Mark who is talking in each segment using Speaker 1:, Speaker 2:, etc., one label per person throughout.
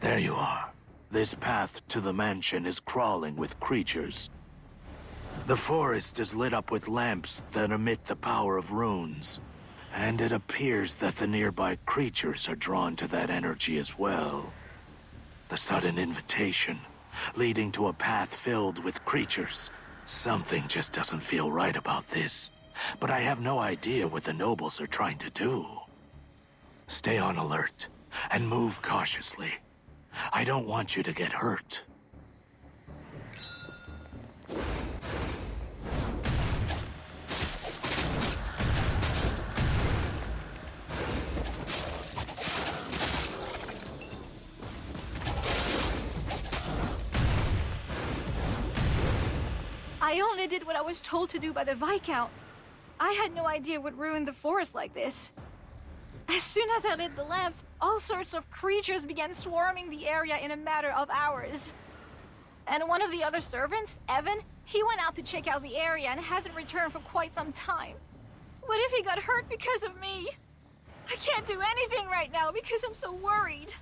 Speaker 1: There you are. This path to the mansion is crawling with creatures. The forest is lit up with lamps that emit the power of runes. And it appears that the nearby creatures are drawn to that energy as well. The sudden invitation, leading to a path filled with creatures. Something just doesn't feel right about this. But I have no idea what the nobles are trying to do. Stay on alert, and move cautiously. I don't want you to get hurt.
Speaker 2: I only did what I was told to do by the Viscount. I had no idea what ruined the forest like this. As soon as I lit the lamps, all sorts of creatures began swarming the area in a matter of hours. And one of the other servants, Evan, he went out to check out the area and hasn't returned for quite some time. What if he got hurt because of me? I can't do anything right now because I'm so worried.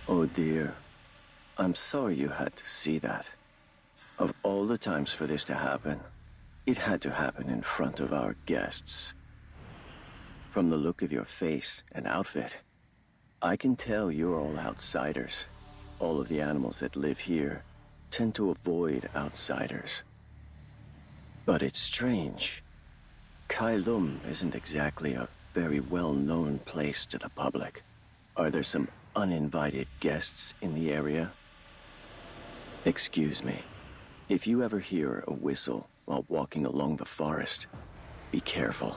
Speaker 3: Oh dear. I'm sorry you had to see that. Of all the times for this to happen, it had to happen in front of our guests. From the look of your face and outfit, I can tell you're all outsiders. All of the animals that live here tend to avoid outsiders. But it's strange. Kailum isn't exactly a very well-known place to the public. Are there some uninvited guests in the area? Excuse me. If you ever hear a whistle while walking along the forest, be careful.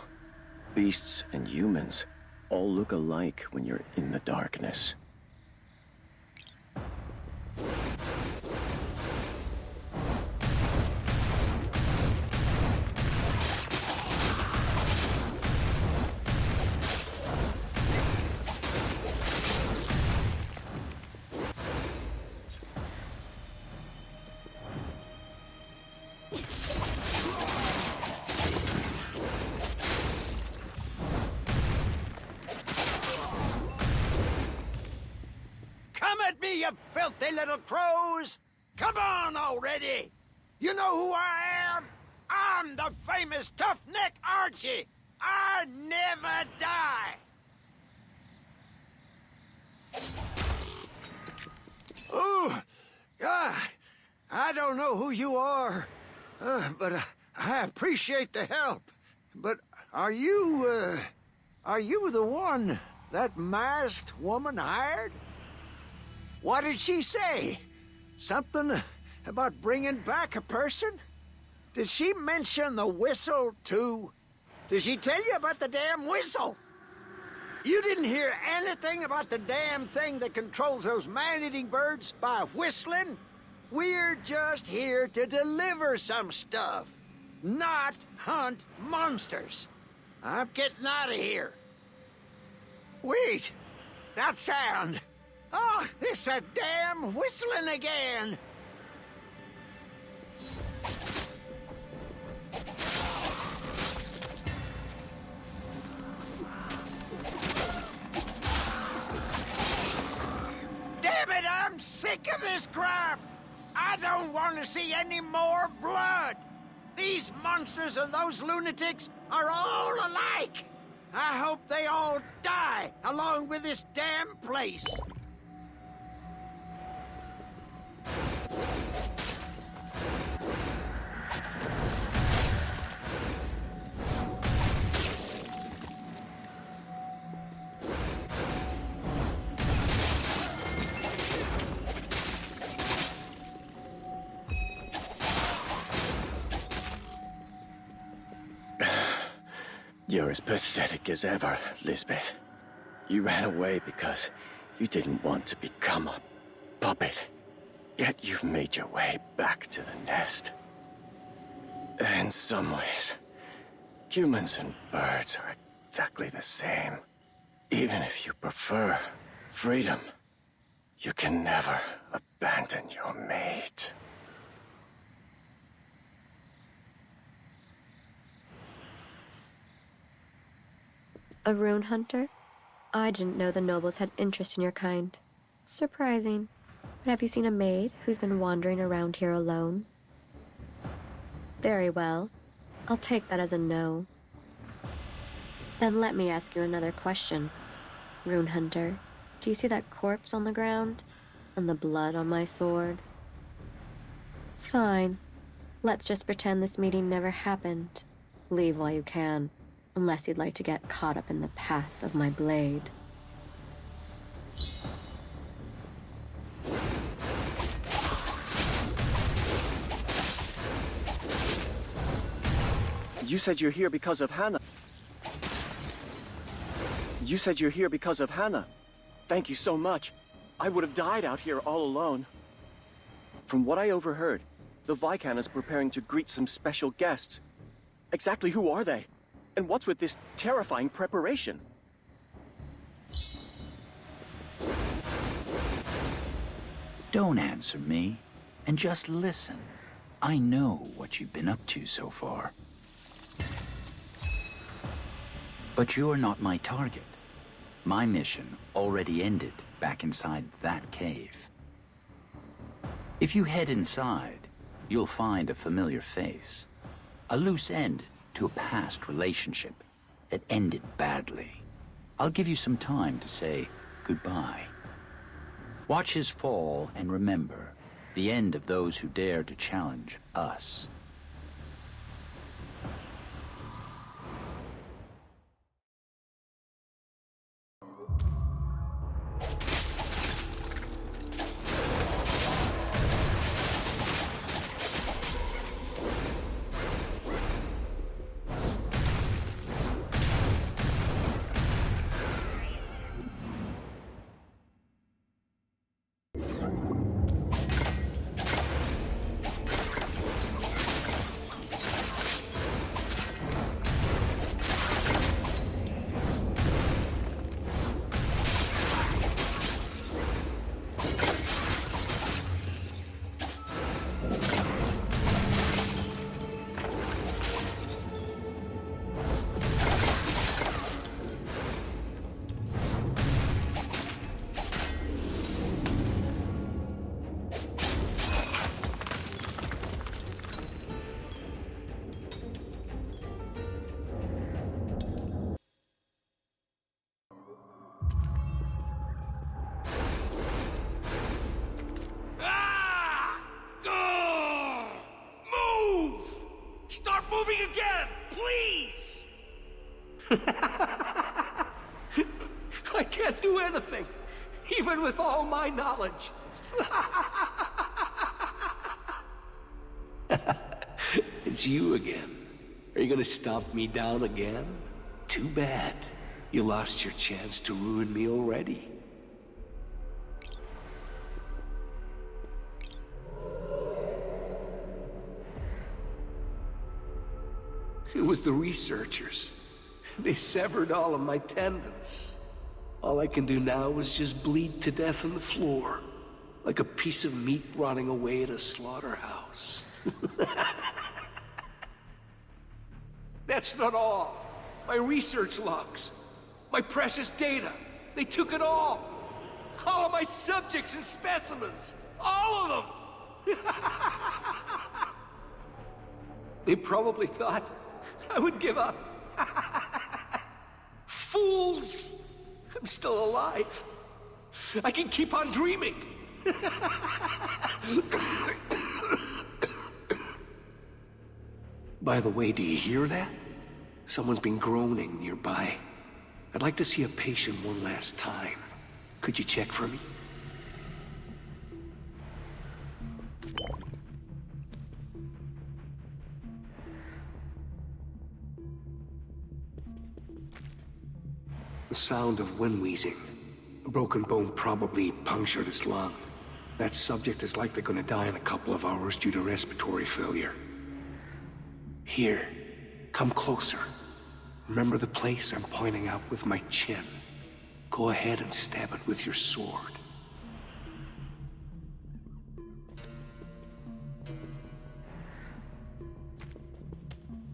Speaker 3: Beasts and humans all look alike when you're in the darkness.
Speaker 4: You filthy little crows! Come on already! You know who I am? I'm the famous tough-neck Archie! I never die! Oh, I don't know who you are, but I appreciate the help. But are you the one that masked woman hired? What did she say? Something about bringing back a person? Did she mention the whistle, too? Did she tell you about the damn whistle? You didn't hear anything about the damn thing that controls those man-eating birds by whistling? We're just here to deliver some stuff, not hunt monsters. I'm getting out of here. Wait, that sound. Oh, it's a damn whistling again! Damn it, I'm sick of this crap! I don't want to see any more blood! These monsters and those lunatics are all alike! I hope they all die along with this damn place!
Speaker 3: You're as pathetic as ever, Lisbeth. You ran away because you didn't want to become a puppet. Yet you've made your way back to the nest. In some ways, humans and birds are exactly the same. Even if you prefer freedom, you can never abandon your mate.
Speaker 5: A rune hunter? I didn't know the nobles had interest in your kind. Surprising. But have you seen a maid who's been wandering around here alone? Very well. I'll take that as a no. Then let me ask you another question. Rune hunter, do you see that corpse on the ground? And the blood on my sword? Fine. Let's just pretend this meeting never happened. Leave while you can. Unless you'd like to get caught up in the path of my blade.
Speaker 3: You said you're here because of Hannah. You said you're here because of Hannah. Thank you so much. I would have died out here all alone. From what I overheard, the Viscount is preparing to greet some special guests. Exactly who are they? And what's with this terrifying preparation?
Speaker 6: Don't answer me, and just listen. I know what you've been up to so far. But you're not my target. My mission already ended back inside that cave. If you head inside, you'll find a familiar face. A loose end to a past relationship that ended badly. I'll give you some time to say goodbye. Watch his fall and remember, the end of those who dare to challenge us.
Speaker 4: moving again, please! I can't do anything, even with all my knowledge. It's you again. Are you gonna stomp me down again? Too bad. You lost your chance to ruin me already. It was the researchers. They severed all of my tendons. All I can do now is just bleed to death on the floor, like a piece of meat rotting away at a slaughterhouse. That's not all. My research logs, my precious data, they took it all. All of my subjects and specimens, all of them. They probably thought I would give up. Fools! I'm still alive. I can keep on dreaming. By the way, do you hear that? Someone's been groaning nearby. I'd like to see a patient one last time. Could you check for me?
Speaker 7: The sound of wind wheezing. A broken bone probably punctured its lung. That subject is likely going to die in a couple of hours due to respiratory failure. Here, come closer. Remember the place I'm pointing out with my chin. Go ahead and stab it with your sword.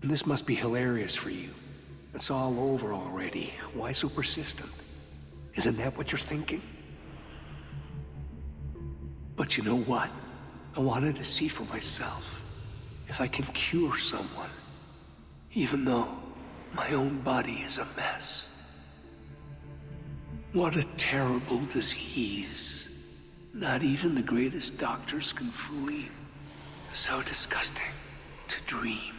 Speaker 7: And this must be hilarious for you. It's all over already. Why so persistent? Isn't that what you're thinking? But you know what? I wanted to see for myself if I can cure someone, even though my own body is a mess. What a terrible disease. Not even the greatest doctors can fully. So disgusting to dream.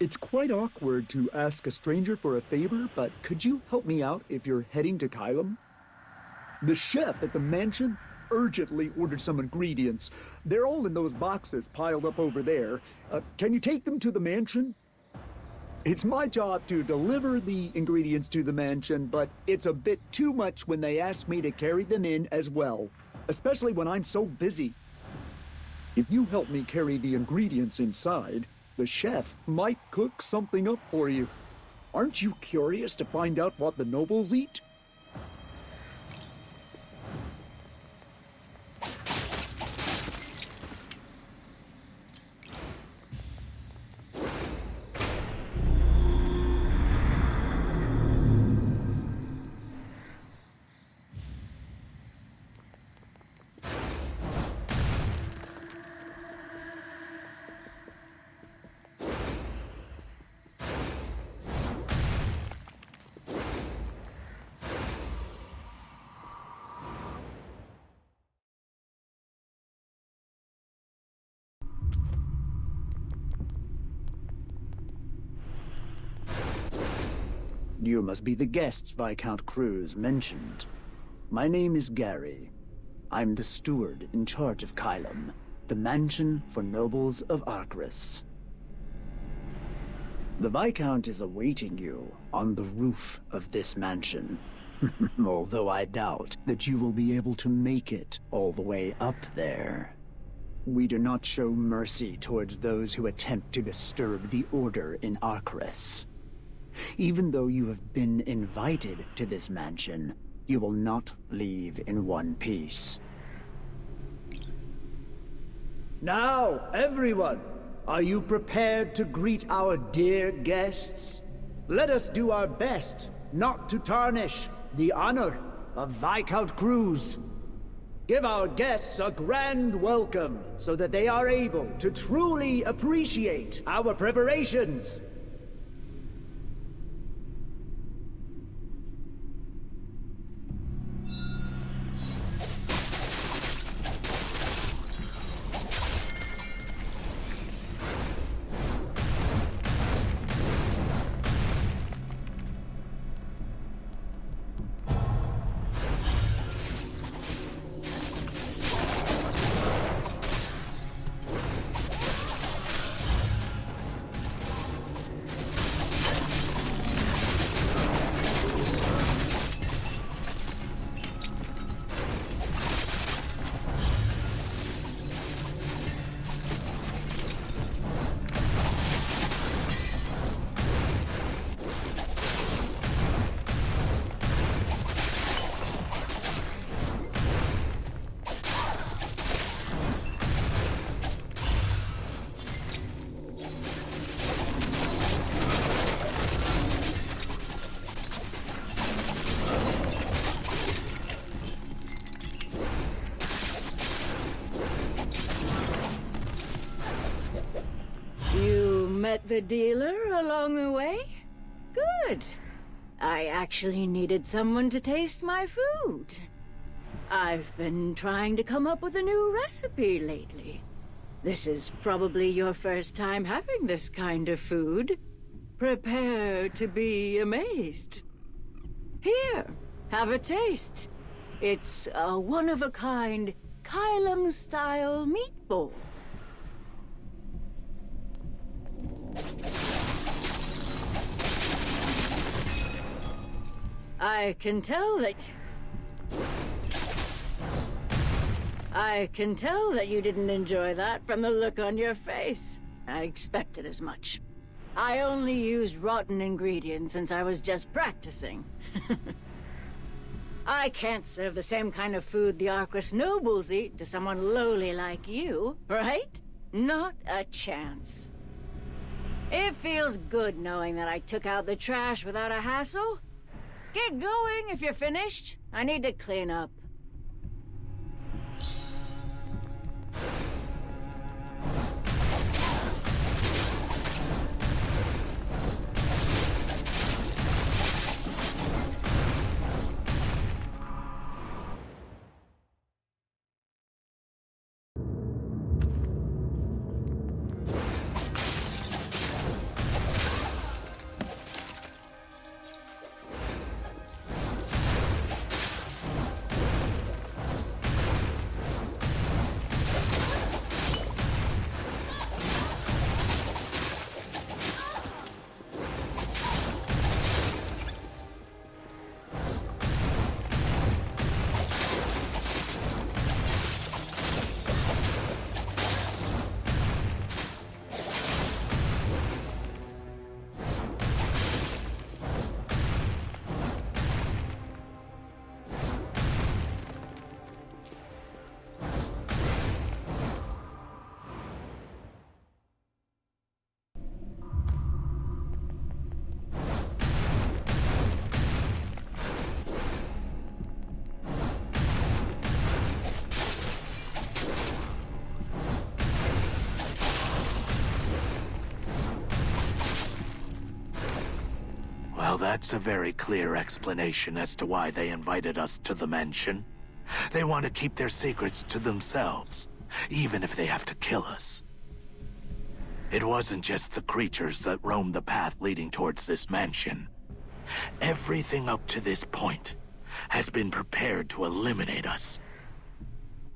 Speaker 8: It's quite awkward to ask a stranger for a favor, but could you help me out if you're heading to Kylum? The chef at the mansion urgently ordered some ingredients. They're all in those boxes piled up over there. Can you take them to the mansion? It's my job to deliver the ingredients to the mansion, but it's a bit too much when they ask me to carry them in as well, especially when I'm so busy. If you help me carry the ingredients inside, the chef might cook something up for you. Aren't you curious to find out what the nobles eat? You must be the guests Viscount Cruz mentioned. My name is Gary. I'm the steward in charge of Kylum, the mansion for nobles of Arcris. The Viscount is awaiting you on the roof of this mansion, although I doubt that you will be able to make it all the way up there. We do not show mercy towards those who attempt to disturb the order in Arcris. Even though you have been invited to this mansion, you will not leave in one piece. Now, everyone, are you prepared to greet our dear guests? Let us do our best not to tarnish the honor of Viscount Cruz. Give our guests a grand welcome so that they are able to truly appreciate our preparations.
Speaker 9: Met the dealer along the way? Good. I actually needed someone to taste my food. I've been trying to come up with a new recipe lately. This is probably your first time having this kind of food. Prepare to be amazed. Here, have a taste. It's a one-of-a-kind Kylum-style meatball. I can tell that you didn't enjoy that from the look on your face. I expected as much. I only used rotten ingredients since I was just practicing. I can't serve the same kind of food the Arquis nobles eat to someone lowly like you, right? Not a chance. It feels good knowing that I took out the trash without a hassle. Get going if you're finished. I need to clean up.
Speaker 1: Well, that's a very clear explanation as to why they invited us to the mansion. They want to keep their secrets to themselves, even if they have to kill us. It wasn't just the creatures that roamed the path leading towards this mansion. Everything up to this point has been prepared to eliminate us.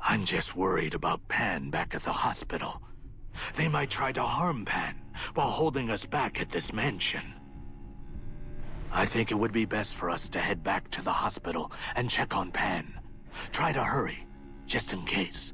Speaker 1: I'm just worried about Pan back at the hospital. They might try to harm Pan while holding us back at this mansion. I think it would be best for us to head back to the hospital and check on Pan. Try to hurry, just in case.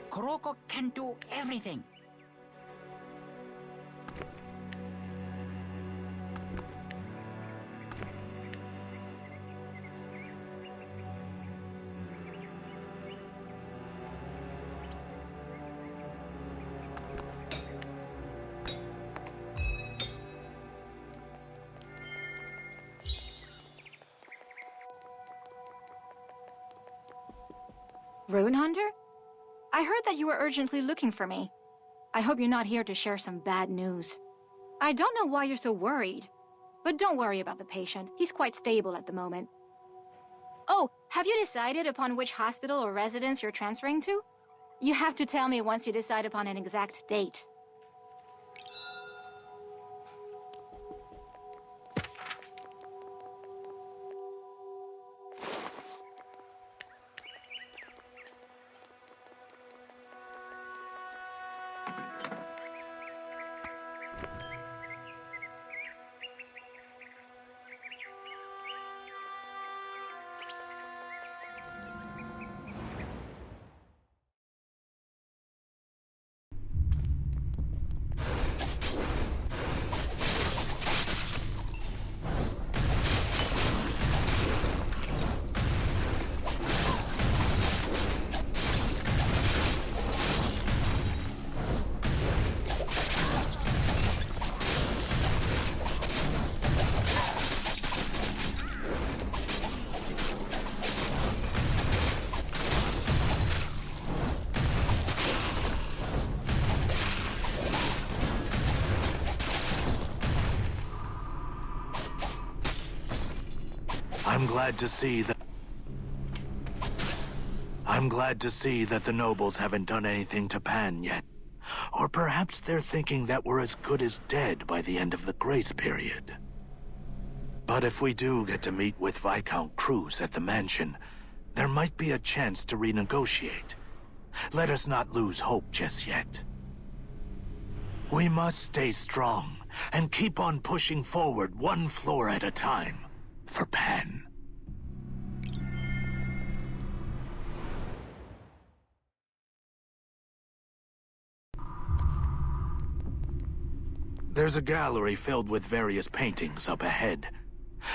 Speaker 6: Kuroko can do everything.
Speaker 2: Rune Hunter? I heard that you were urgently looking for me. I hope you're not here to share some bad news. I don't know why you're so worried, but don't worry about the patient. He's quite stable at the moment. Oh, have you decided upon which hospital or residence you're transferring to? You have to tell me once you decide upon an exact date.
Speaker 1: I'm glad to see that the nobles haven't done anything to Pan yet. Or perhaps they're thinking that we're as good as dead by the end of the grace period. But if we do get to meet with Viscount Cruz at the mansion, there might be a chance to renegotiate. Let us not lose hope just yet. We must stay strong and keep on pushing forward one floor at a time for Pan. There's a gallery filled with various paintings up ahead.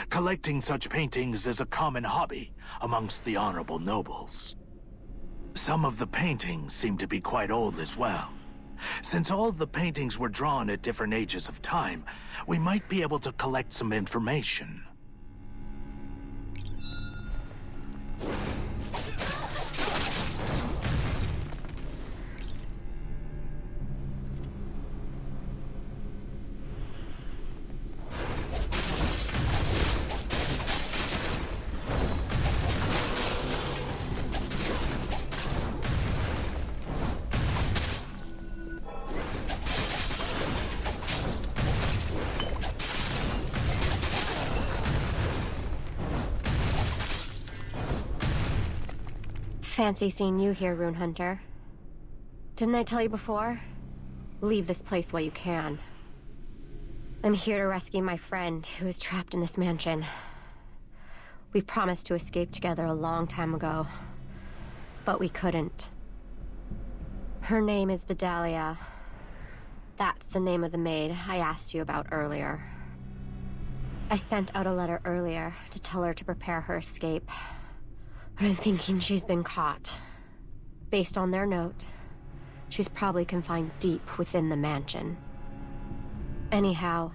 Speaker 1: Collecting such paintings is a common hobby amongst the honorable nobles. Some of the paintings seem to be quite old as well. Since all the paintings were drawn at different ages of time, we might be able to collect some information.
Speaker 5: Fancy seeing you here, Rune Hunter. Didn't I tell you before? Leave this place while you can. I'm here to rescue my friend, who is trapped in this mansion. We promised to escape together a long time ago, but we couldn't. Her name is Vidalia. That's the name of the maid I asked you about earlier. I sent out a letter earlier to tell her to prepare her escape. But I'm thinking she's been caught. Based on their note, she's probably confined deep within the mansion. Anyhow,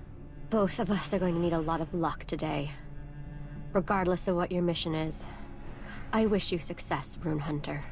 Speaker 5: both of us are going to need a lot of luck today. Regardless of what your mission is, I wish you success, Rune Hunter.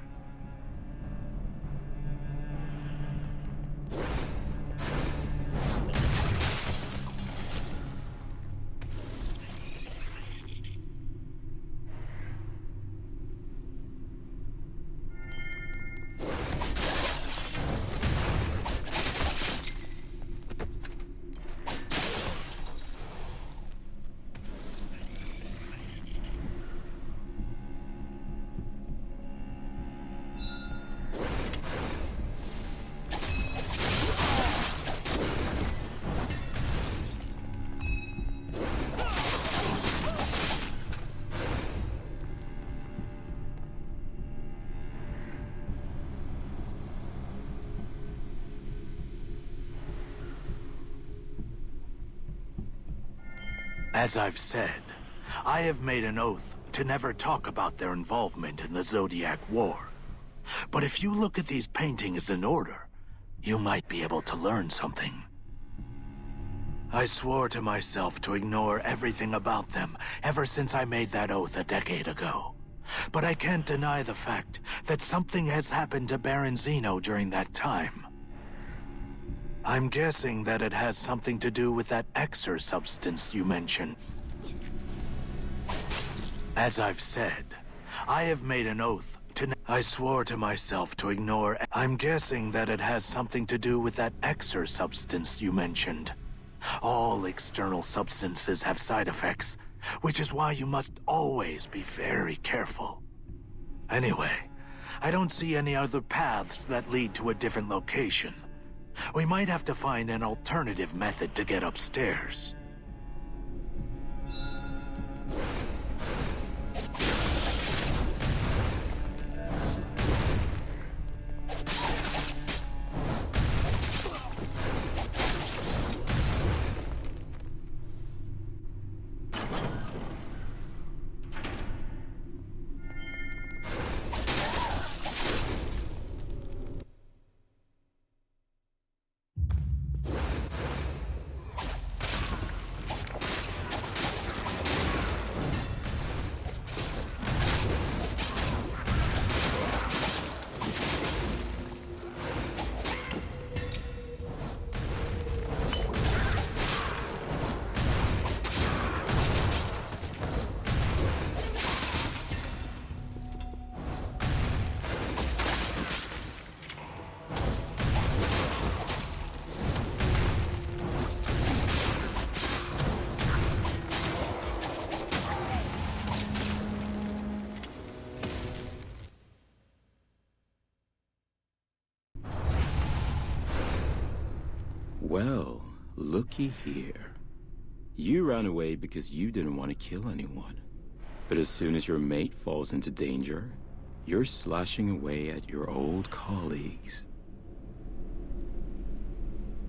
Speaker 1: As I've said, I have made an oath to never talk about their involvement in the Zodiac War. But if you look at these paintings in order, you might be able to learn something. I swore to myself to ignore everything about them ever since I made that oath a decade ago. But I can't deny the fact that something has happened to Baron Zeno during that time. I'm guessing that it has something to do with that Exer substance you mentioned. As I've said, I have made an oath to I swore to myself to ignore. I'm guessing that it has something to do with that Exer substance you mentioned. All external substances have side effects, which is why you must always be very careful. Anyway, I don't see any other paths that lead to a different location. We might have to find an alternative method to get upstairs.
Speaker 10: Well, looky here. You ran away because you didn't want to kill anyone. But as soon as your mate falls into danger, you're slashing away at your old colleagues.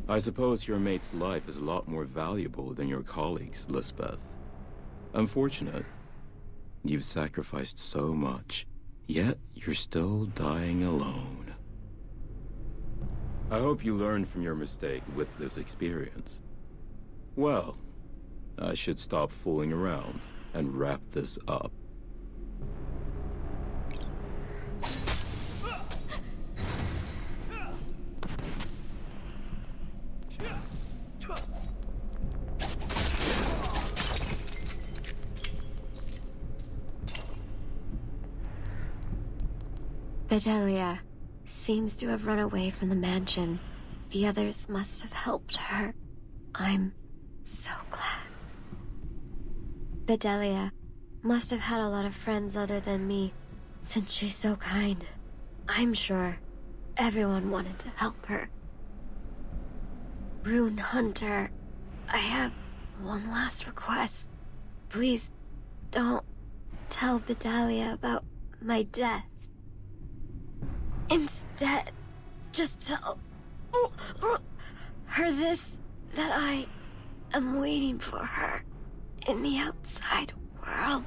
Speaker 10: I suppose your mate's life is a lot more valuable than your colleagues, Lisbeth. Unfortunate. You've sacrificed so much, yet you're still dying alone. I hope you learned from your mistake with this experience. Well, I should stop fooling around and wrap this up.
Speaker 5: Bedelia seems to have run away from the mansion. The others must have helped her. I'm so glad. Bedelia must have had a lot of friends other than me, since she's so kind. I'm sure everyone wanted to help her. Rune Hunter, I have one last request. Please don't tell Bedelia about my death. Instead, just tell her this, that I am waiting for her in the outside world.